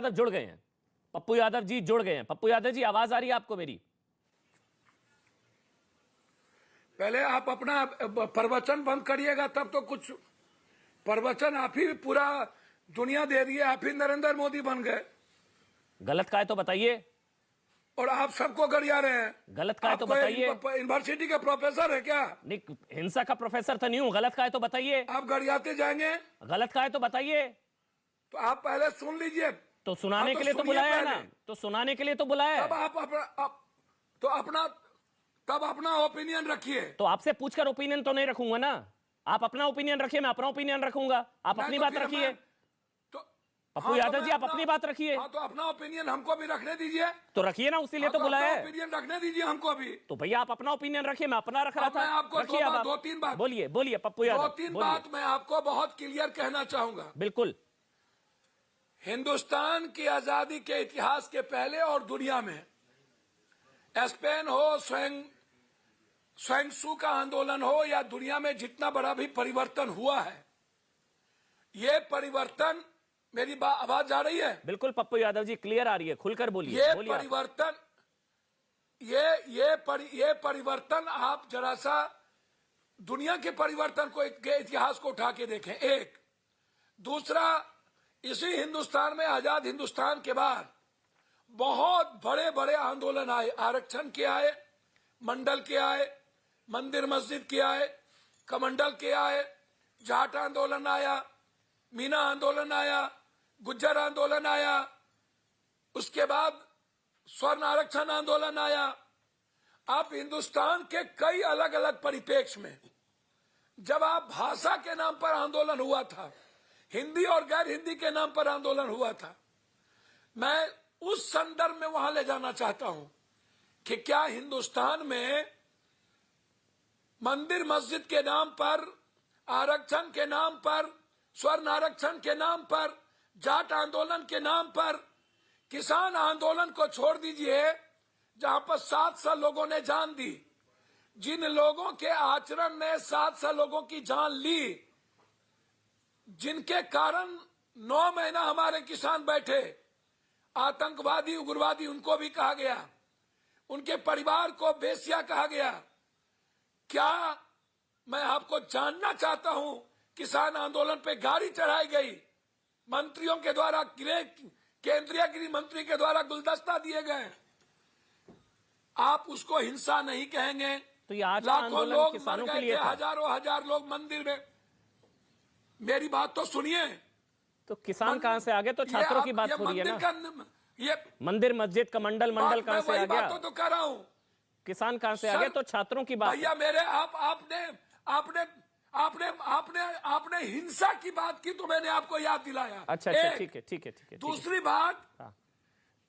यादव जुड़ गए हैं, पप्पू यादव जी जुड़ गए हैं। पप्पू यादव जी, आवाज आ रही है आपको मेरी? पहले आप अपना प्रवचन बंद करिएगा, तब तो कुछ प्रवचन आप ही पूरा दुनिया दे रही है, आप ही नरेंद्र मोदी बन गए। गलत का है तो बताइए, और आप सबको गरिया रहे हैं। गलत का है तो बताइए। यूनिवर्सिटी के प्रोफेसर है क्या? नहीं, हिंसा का प्रोफेसर तो नहीं हूं। गलत का है तो बताइए। आप गरियाते जाएंगे? गलत का है तो बताइए। तो आप पहले सुन लीजिए। तो सुनाने के लिए तो बुलाया है ना, तो सुनाने के लिए तो बुलाया है। तब अपना ओपिनियन रखिए। तो आपसे पूछकर ओपिनियन तो नहीं रखूंगा ना। आप अपना ओपिनियन रखिए, मैं अपना ओपिनियन रखूंगा। आप अपनी बात रखिए। पप्पू यादव जी, आप अपनी बात रखिए। हाँ, तो अपना ओपिनियन हमको भी रखने दीजिए। तो रखिए ना, उसी लिए तो बुलाया है। ओपिनियन रखने दीजिए हमको भी। तो भैया आप अपना ओपिनियन रखिए, मैं अपना रख रहा था। मैं आपको दो तीन बात बोलिए, बोलिए पप्पू यादव। 2-3 बात मैं आपको बहुत क्लियर कहना चाहूंगा। बिल्कुल। हिंदुस्तान की आजादी के इतिहास के पहले और दुनिया में स्पेन हो, स्वयं का आंदोलन हो, या दुनिया में जितना बड़ा भी परिवर्तन हुआ है, ये परिवर्तन, मेरी आवाज आ रही है? बिल्कुल पप्पू यादव जी, क्लियर आ रही है, खुलकर बोलिए। ये परिवर्तन, ये परिवर्तन, आप जरा सा दुनिया के परिवर्तन के इतिहास को उठा के देखें। एक दूसरा, इसी हिंदुस्तान में, आजाद हिंदुस्तान के बाद बहुत बड़े बड़े आंदोलन आए। आरक्षण के आए, मंडल के आए, मंदिर मस्जिद के आए, कमंडल के आए, जाट आंदोलन आया, मीना आंदोलन आया, गुज्जर आंदोलन आया, उसके बाद स्वर्ण आरक्षण आंदोलन आया। आप हिंदुस्तान के कई अलग अलग परिप्रेक्ष्य में, जब आप भाषा के नाम पर आंदोलन हुआ था, हिंदी और गैर हिंदी के नाम पर आंदोलन हुआ था, मैं उस संदर्भ में वहां ले जाना चाहता हूं कि क्या हिंदुस्तान में मंदिर मस्जिद के नाम पर, आरक्षण के नाम पर, स्वर्ण आरक्षण के नाम पर, जाट आंदोलन के नाम पर, किसान आंदोलन को छोड़ दीजिए, जहां पर 700 लोगों ने जान दी, जिन लोगों के आचरण ने 700 लोगों की जान ली, जिनके कारण 9 महीना हमारे किसान बैठे, आतंकवादी, उग्रवादी उनको भी कहा गया, उनके परिवार को बेसिया कहा गया। क्या मैं आपको जानना चाहता हूं, किसान आंदोलन पे गाड़ी चढ़ाई गई, मंत्रियों के द्वारा, केंद्रीय गृह मंत्री के द्वारा गुलदस्ता दिए गए, आप उसको हिंसा नहीं कहेंगे? तो ये आज लाखों लोग किसानों मर के गए लिए थे, था। हजारों हजार लोग मंदिर में। मेरी बात तो सुनिए। तो किसान कहां से आ गए? तो छात्रों की बात हो रही है ना। ये मंदिर मस्जिद का मंडल कहां से आ गया? तो कर रहा हूं। किसान कहां से आ गए? तो छात्रों की बात। भैया मेरे, आपने हिंसा की बात की तो मैंने आपको याद दिलाया। अच्छा, ठीक है, ठीक है, ठीक है। दूसरी बात,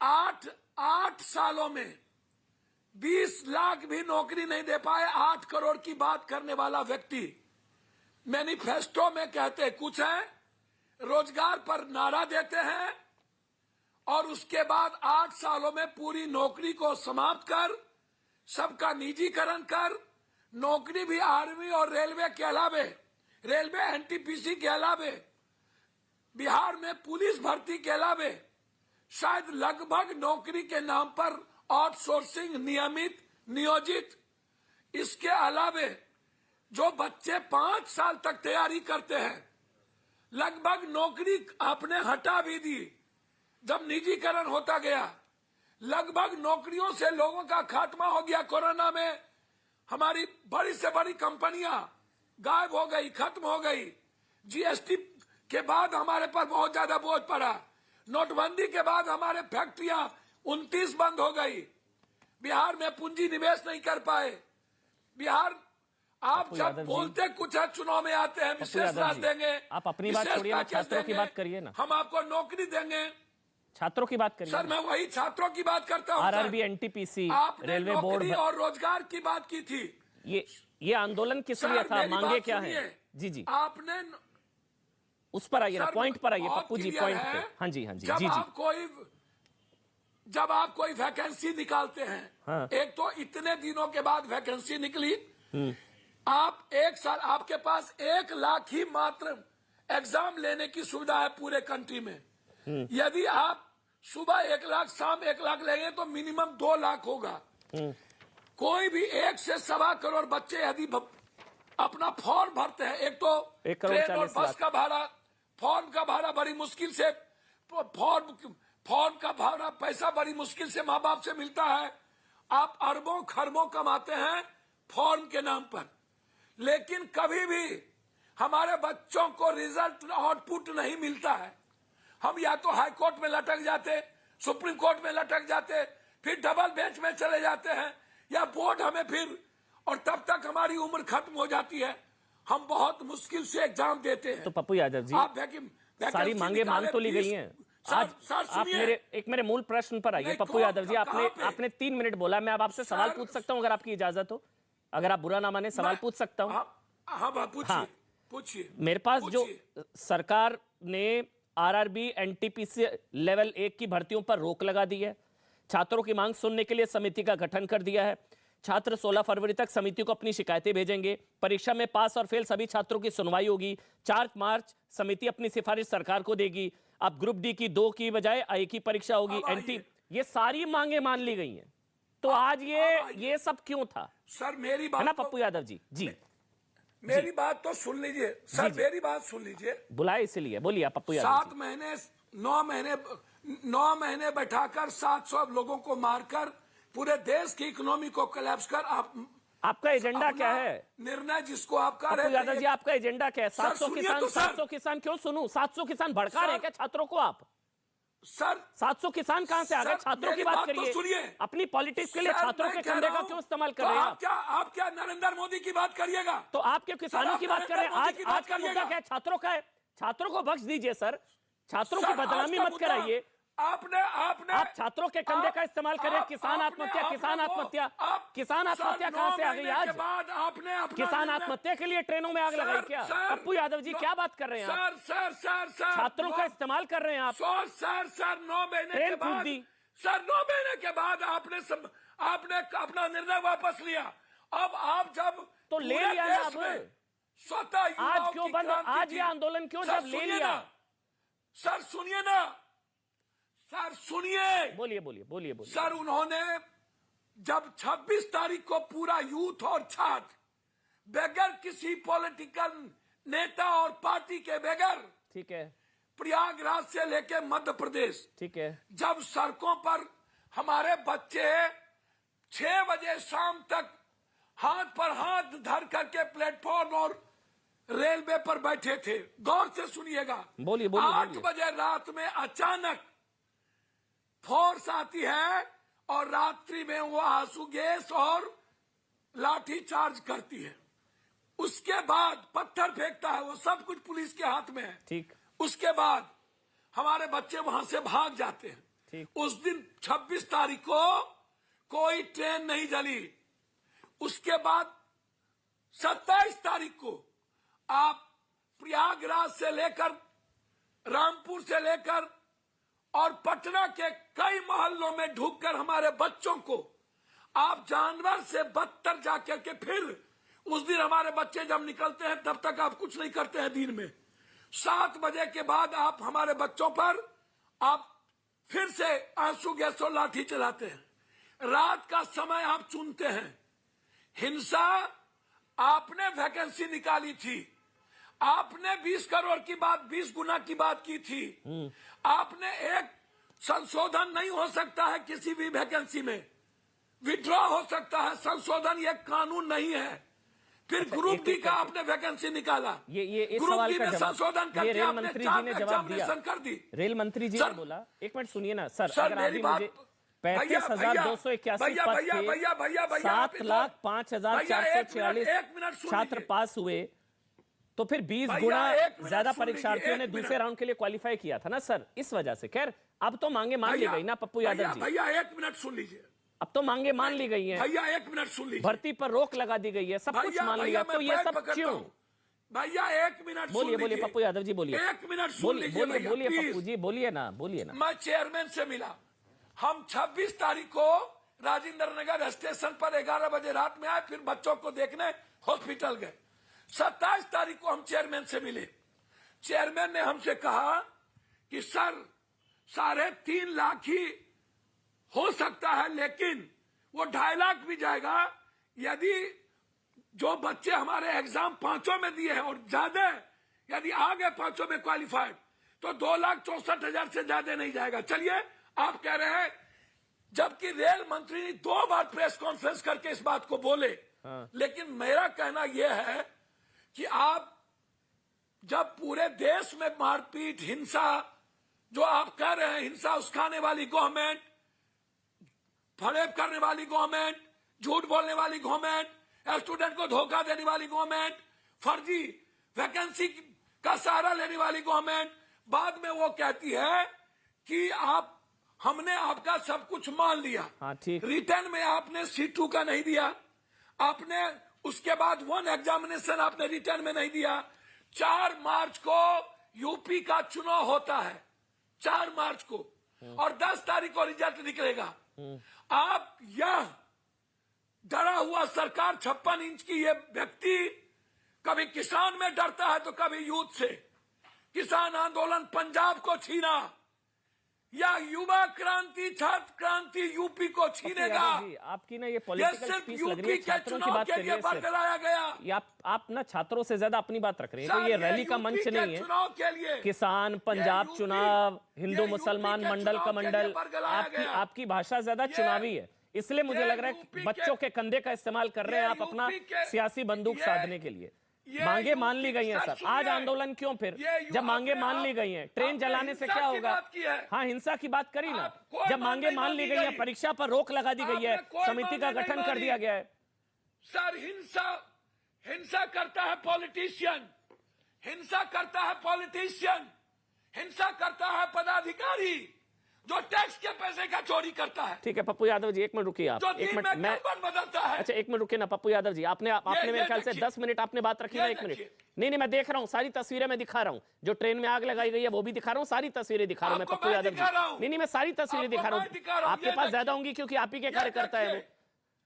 8 सालों में 20 लाख भी नौकरी नहीं दे पाए, 8 करोड़ की बात करने वाला व्यक्ति मैनिफेस्टो में कहते कुछ है, रोजगार पर नारा देते हैं, और उसके बाद 8 सालों में पूरी नौकरी को समाप्त कर, सबका निजीकरण कर, नौकरी भी आर्मी और रेलवे के अलावे, रेलवे एनटीपीसी के अलावे, बिहार में पुलिस भर्ती के अलावे, शायद लगभग नौकरी के नाम पर आउटसोर्सिंग, नियमित, नियोजित, इसके अलावे जो बच्चे 5 साल तक तैयारी करते हैं, लगभग नौकरी आपने हटा भी दी। जब निजीकरण होता गया, लगभग नौकरियों से लोगों का खात्मा हो गया। कोरोना में हमारी बड़ी से बड़ी कंपनियां गायब हो गई, खत्म हो गई। जीएसटी के बाद हमारे पर बहुत ज्यादा बोझ पड़ा। नोटबंदी के बाद हमारे फैक्ट्रियां 29 बंद हो गई। बिहार में पूंजी निवेश नहीं कर पाए। बिहार, आप जब बोलते कुछ है, चुनाव में आते हैं, विशेष राज देंगे। आप अपनी बात छोड़िए ना, छात्रों की बात करिए ना। हम आपको नौकरी देंगे। छात्रों की बात करिए। सर, मैं वही छात्रों की बात करता हूँ। आरआरबी, एनटीपीसी, रेलवे बोर्ड और रोजगार की बात की थी। ये आंदोलन किस लिए था? मांगे क्या है? जी जी, आपने उस पर आइए ना, पॉइंट पर आइए पप्पू जी, पॉइंट पे। हाँ जी, हाँ जी, जी जी। जब आप कोई वैकेंसी निकालते हैं, हाँ। एक तो इतने दिनों के बाद वैकेंसी निकली, आप 1 साल, आपके पास 1 लाख ही मात्र एग्जाम लेने की सुविधा है पूरे कंट्री में। यदि आप सुबह 1 लाख, शाम 1 लाख लेंगे तो मिनिमम 2 लाख होगा। कोई भी 1 से 1.25 करोड़ बच्चे यदि अपना फॉर्म भरते हैं, एक तो 1 करोड़ ट्रेन और 40 बस लाख का भाड़ा, फॉर्म का भाड़ा बड़ी मुश्किल से, फॉर्म का भाड़ा पैसा बड़ी मुश्किल से माँ बाप से मिलता है। आप अरबों खरबों कमाते हैं फॉर्म के नाम पर, लेकिन कभी भी हमारे बच्चों को रिजल्ट आउटपुट नहीं मिलता है। हम या तो हाई कोर्ट में लटक जाते, सुप्रीम कोर्ट में लटक जाते, फिर डबल बेंच में चले जाते हैं, या बोर्ड हमें फिर, और तब तक हमारी उम्र खत्म हो जाती है। हम बहुत मुश्किल से एग्जाम देते हैं। तो पप्पू यादव जी, आप सारी मांगे मांग तो ली गई हैं। आज आप मेरे मूल प्रश्न पर आइए। पप्पू यादव जी, आपने 3 मिनट बोला। मैं अब आपसे सवाल पूछ सकता हूं अगर आपकी इजाजत हो? अगर आप बुरा ना माने, सवाल पूछ सकता हूं? हाँ, पूछिए। मेरे पास जो सरकार ने आरआरबी एनटीपीसी लेवल 1 की भर्तियों पर रोक लगा दी है, छात्रों की मांग सुनने के लिए समिति का गठन कर दिया है। छात्र 16 फरवरी तक समिति को अपनी शिकायतें भेजेंगे। परीक्षा में पास और फेल सभी छात्रों की सुनवाई होगी। 4 मार्च समिति अपनी सिफारिश सरकार को देगी। अब ग्रुप डी की 2 की बजाय 1 की परीक्षा होगी। एनटी, ये सारी मांगे मान ली गई हैं। तो आज ये सब क्यों था? सर मेरी बात है ना पप्पू यादव जी? जी मेरी बात तो सुन लीजिए सर, मेरी बात सुन लीजिए। बुलाए इसलिए, बोलिए आप पप्पू यादव। 7 महीने 9 महीने बैठाकर 700 लोगों को मारकर पूरे देश की इकोनॉमी को कोलैप्स कर आपका एजेंडा क्या है? निर्णय जिसको आप कर रहे हैं यादव जी, आपका एजेंडा क्या है? 700 किसान क्यों सुनूं? 700 किसान भड़का रहे हैं क्या छात्रों को? आप सर 700 किसान कहां से आ गए? छात्रों की बात करिए। सुनिए, अपनी पॉलिटिक्स के लिए छात्रों के कंधे का क्यों इस्तेमाल कर रहे हैं? आप क्या नरेंद्र मोदी की बात करिएगा? तो आप क्यों किसानों की बात कर रहे हैं? आज का मुद्दा क्या है? छात्रों का है। छात्रों को बख्श दीजिए सर, छात्रों की बदनामी मत कराइए। आप छात्रों के कंधे का इस्तेमाल करें। किसान आत्महत्या कहां से आ गई आज? किसान आत्महत्या के लिए ट्रेनों में आग लगाई क्या? पप्पू यादव जी, क्या बात कर रहे हैं आप? सर छात्रों का इस्तेमाल कर रहे हैं आप। सर 9 महीने के बाद, सर 9 महीने के बाद आपने अपना निर्णय वापस लिया। अब आप जब तो ले लिया ना, अब स्वतः आज क्यों बंद? आज ये आंदोलन क्यों जब ले लिया? सर सुनिए ना, सर सुनिए, बोलिए। सर उन्होंने जब 26 तारीख को पूरा यूथ और छात्र बगैर किसी पॉलिटिकल नेता और पार्टी के बगैर, ठीक है, प्रयागराज से लेके मध्य प्रदेश, ठीक है, जब सड़कों पर हमारे बच्चे 6 बजे शाम तक हाथ पर हाथ धर करके प्लेटफॉर्म और रेलवे पर बैठे थे। गौर से सुनिएगा। बोलिए 8 बजे रात में अचानक फोर्स आती है और रात्रि में वो आंसू गैस और लाठी चार्ज करती है। उसके बाद पत्थर फेंकता है, वो सब कुछ पुलिस के हाथ में है। ठीक। उसके बाद हमारे बच्चे वहां से भाग जाते हैं। ठीक। उस दिन 26 तारीख को कोई ट्रेन नहीं जली। उसके बाद 27 तारीख को आप प्रयागराज से लेकर, रामपुर से लेकर और पटना के कई मोहल्लों में ढूंढकर हमारे बच्चों को आप जानवर से बदतर जाकर के, फिर उस दिन हमारे बच्चे जब निकलते हैं तब तक आप कुछ नहीं करते हैं। दिन में 7 बजे के बाद आप हमारे बच्चों पर आप फिर से आंसू गैस और लाठी चलाते हैं। रात का समय आप चुनते हैं। हिंसा, आपने वैकेंसी निकाली थी, आपने 20 करोड़ की बात, 20 गुना की बात की थी। आपने एक संशोधन नहीं हो सकता है किसी भी वैकेंसी में, विड्रॉ हो सकता है संशोधन, ये कानून नहीं है। फिर ग्रुप डी का आपने वैकेंसी निकाला, ये इस ग्रुप सवाल डी का में जवाब संशोधन करके रेल आपने मंत्री 4 जी ने जवाब दिया। कर दी। रेल मंत्री जी ने बोला, एक मिनट सुनिए ना सर, सर, अगर अभी मुझे 35,281 पद थे, 7,05,446 छात्र पास हुए, तो फिर 20 गुना ज्यादा परीक्षार्थियों ने दूसरे राउंड के लिए क्वालिफाई किया था ना सर, इस वजह से। खैर, अब तो मांगे मान ली गई ना पप्पू यादव जी। भैया 1 मिनट सुन लीजिए। अब तो मांगे मान ली गई हैं। भैया 1 मिनट सुन लीजिए। भर्ती पर रोक लगा दी गई है, सब कुछ मान लिया, तो ये सब क्यों? भैया 1 मिनट बोलिए पप्पू यादव जी, बोलिए। 1 मिनट सुन लीजिए। बोलिए पप्पू जी, बोलिए ना। मैं चेयरमैन से मिला। हम 26 तारीख को राजेंद्र नगर स्टेशन पर 11 बजे रात में आए, फिर बच्चों को देखने हॉस्पिटल गए। 27 तारीख को हम चेयरमैन से मिले। चेयरमैन ने हमसे कहा कि सर 3.5 लाख ही हो सकता है, लेकिन वो 2.5 लाख भी जाएगा यदि जो बच्चे हमारे एग्जाम 5 में दिए हैं और ज्यादा यदि आ गए 5 में क्वालिफाइड, तो 2,64,000 से ज्यादा नहीं जाएगा। चलिए, आप कह रहे हैं, जबकि रेल मंत्री ने 2 बार प्रेस कॉन्फ्रेंस करके इस बात को बोले। लेकिन मेरा कहना यह है कि आप जब पूरे देश में मारपीट, हिंसा, जो आप कह रहे हैं, हिंसा उस्काने वाली गवर्नमेंट, फरेब करने वाली गवर्नमेंट, झूठ बोलने वाली गवर्नमेंट, स्टूडेंट को धोखा देने वाली गवर्नमेंट, फर्जी वैकेंसी का सहारा लेने वाली गवर्नमेंट, बाद में वो कहती है कि हमने आपका सब कुछ मान लिया। हाँ, ठीक। रिटर्न में आपने C2 का नहीं दिया, आपने उसके बाद 1 एग्जामिनेशन आपने रिटर्न में नहीं दिया। 4 मार्च को यूपी का चुनाव होता है, 4 मार्च को, और 10 तारीख को रिजल्ट निकलेगा। आप यह डरा हुआ सरकार, 56 इंच की ये व्यक्ति कभी किसान में डरता है तो कभी यूथ से। किसान आंदोलन पंजाब को छीना, या युवा क्रांति, छात्र क्रांति यूपी को छीनेगा। आपकी ना ये पॉलिटिकल स्पीच लग रही है, छात्रों की बात कर रही है। बरकराया गया। आप ना छात्रों से ज्यादा अपनी बात रख रहे हैं। तो ये रैली का मंच नहीं है। चुनाव के लिए किसान, पंजाब चुनाव, हिंदू मुसलमान मंडल का मंडल, आपकी भाषा ज्यादा चुनावी है। इसलिए मुझे लग रहा है कि बच्चों के कंधे का इस्तेमाल कर रहे हैं आप अपना सियासी बंदूक साधने के लिए। मांगे मान ली गई हैं सर, आज आंदोलन क्यों फिर? जब मांगे मान ली गई हैं, ट्रेन जलाने से क्या होगा? हाँ, हिंसा की बात करी ना। जब मांगे मान ली गई है, परीक्षा पर रोक लगा दी गई है, समिति का गठन कर दिया गया है। सर, हिंसा करता है पॉलिटिशियन, हिंसा करता है पॉलिटिशियन, हिंसा करता है पदाधिकारी जो टैक्स के पैसे का चोरी करता है। ठीक है पप्पू यादव जी, 1 मिनट रुकिए आप। 1 मिनट मैं बदलता है। अच्छा 1 मिनट रुकिए ना पप्पू यादव जी, आपने मेरे ख्याल से 10 मिनट आपने बात रखी ना। 1 मिनट नहीं, मैं देख रहा हूँ, सारी तस्वीरें मैं दिखा रहा हूँ। जो ट्रेन में आग लगाई गई है वो भी दिखा रहा हूँ, सारी तस्वीरें दिखा रहा हूँ मैं पप्पू यादव जी। नहीं, मैं सारी तस्वीरें दिखा रहा हूँ। आपके पास ज्यादा होंगी क्योंकि आप ही के कार्यकर्ता है वो,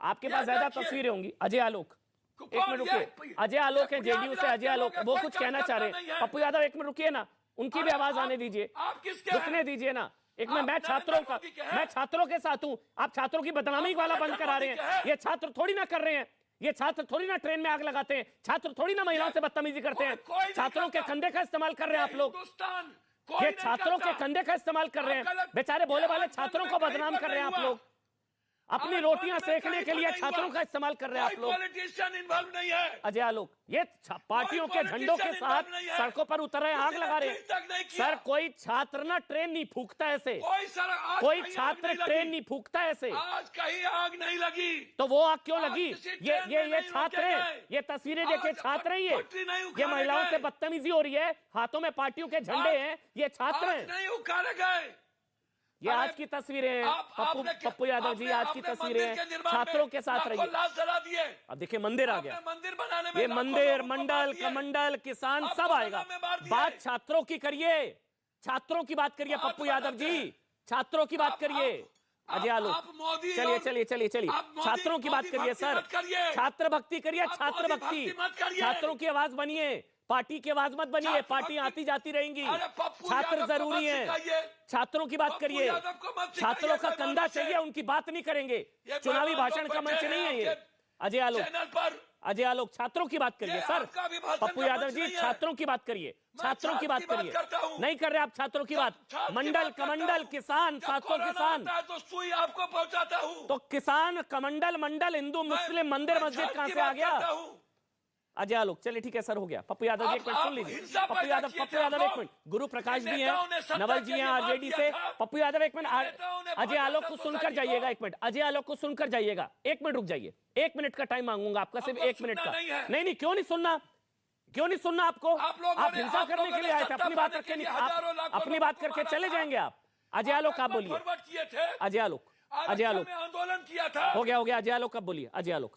आपके पास ज्यादा तस्वीरें होंगी। अजय आलोक, 1 मिनट रुकिए। अजय आलोक है जेडीयू से, अजय आलोक वो कुछ कहना चाह रहे हैं। पप्पू यादव 1 मिनट रुकिए ना, उनकी भी आवाज आने दीजिए, रुकने दीजिए ना। एक मैं छात्रों के साथ हूं। आप छात्रों की बदनामी वाला बंद करा रहे हैं। ये छात्र थोड़ी ना कर रहे हैं, ये छात्र थोड़ी ना ट्रेन में आग लगाते हैं, छात्र थोड़ी ना महिलाओं से बदतमीजी करते हैं। छात्रों के कंधे का इस्तेमाल कर रहे हैं आप लोग, ये छात्रों के कंधे का इस्तेमाल कर रहे हैं। बेचारे भोले वाले छात्रों को बदनाम कर रहे हैं आप लोग। अपनी रोटियां सेकने के लिए छात्रों का इस्तेमाल कर रहे हैं आप लोग। पॉलिटिशियन इन्वॉल्व नहीं है। अजय आलोक, ये पार्टियों के झंडों के साथ सड़कों पर उतर रहे, आग लगा रहे हैं। सर, कोई छात्र ना ट्रेन नहीं फूंकता ऐसे, कोई छात्र ट्रेन नहीं फूंकता ऐसे। आज कहीं आग नहीं लगी तो वो आग क्यों लगी? ये छात्र हैं, ये तस्वीरें देखे छात्र हैं, ये महिलाओं से बदतमीजी हो रही है, हाथों में पार्टियों के झंडे हैं, ये छात्र हैं। नहीं उखाड़े गए। ये आज की तस्वीरें हैं पप्पू यादव जी, आज की तस्वीरें हैं। छात्रों के साथ रहिए। अब देखिए मंदिर आ गया, मंदिर बनाने में ये मंदिर, मंडल, कमंडल, किसान सब आएगा। बात छात्रों की करिए, छात्रों की बात करिए पप्पू यादव जी, छात्रों की बात करिए। अजय आलोक, चलिए छात्रों की बात करिए सर, छात्र भक्ति करिए, छात्र भक्ति, छात्रों की आवाज बनिए, पार्टी की आवाज मत बनिए। पार्टी आती जाती रहेंगी, छात्र जरूरी हैं। छात्रों की बात करिए, छात्रों का कंधा चाहिए, उनकी बात नहीं करेंगे। चुनावी भाषण का मंच नहीं है ये। अजय आलोक छात्रों की बात करिए सर। पप्पू यादव जी छात्रों की बात करिए, छात्रों की बात करिए। नहीं कर रहे आप छात्रों की बात। मंडल, कमंडल, किसान, 700 किसान तो सुई आपको पहुंचाता हूं। तो किसान, कमंडल, मंडल, हिंदू मुस्लिम मंदिर मस्जिद कहां से आ गया? अजय आलोक, चलिए ठीक है सर, हो गया। पप्पू यादव जी 1 मिनट सुन लीजिए। पप्पू यादव 1 मिनट। गुरु प्रकाश भी हैं, नवल जी हैं आरजेडी से। पप्पू यादव 1 मिनट। अजय आलोक को सुनकर जाइएगा 1 मिनट। अजय आलोक को सुनकर जाइएगा, 1 मिनट रुक जाइए। 1 मिनट का टाइम मांगूंगा आपका, सिर्फ 1 मिनट का। नहीं, क्यों नहीं सुनना, क्यों नहीं सुनना आपको? आप हिंसा करने के लिए आए थे, अपनी बात रखे, अपनी बात करके चले जाएंगे आप। अजय आलोक आप बोलिए। अजय आलोक, आंदोलन किया था। हो गया। अजय आलोक आप बोलिए। अजय आलोक।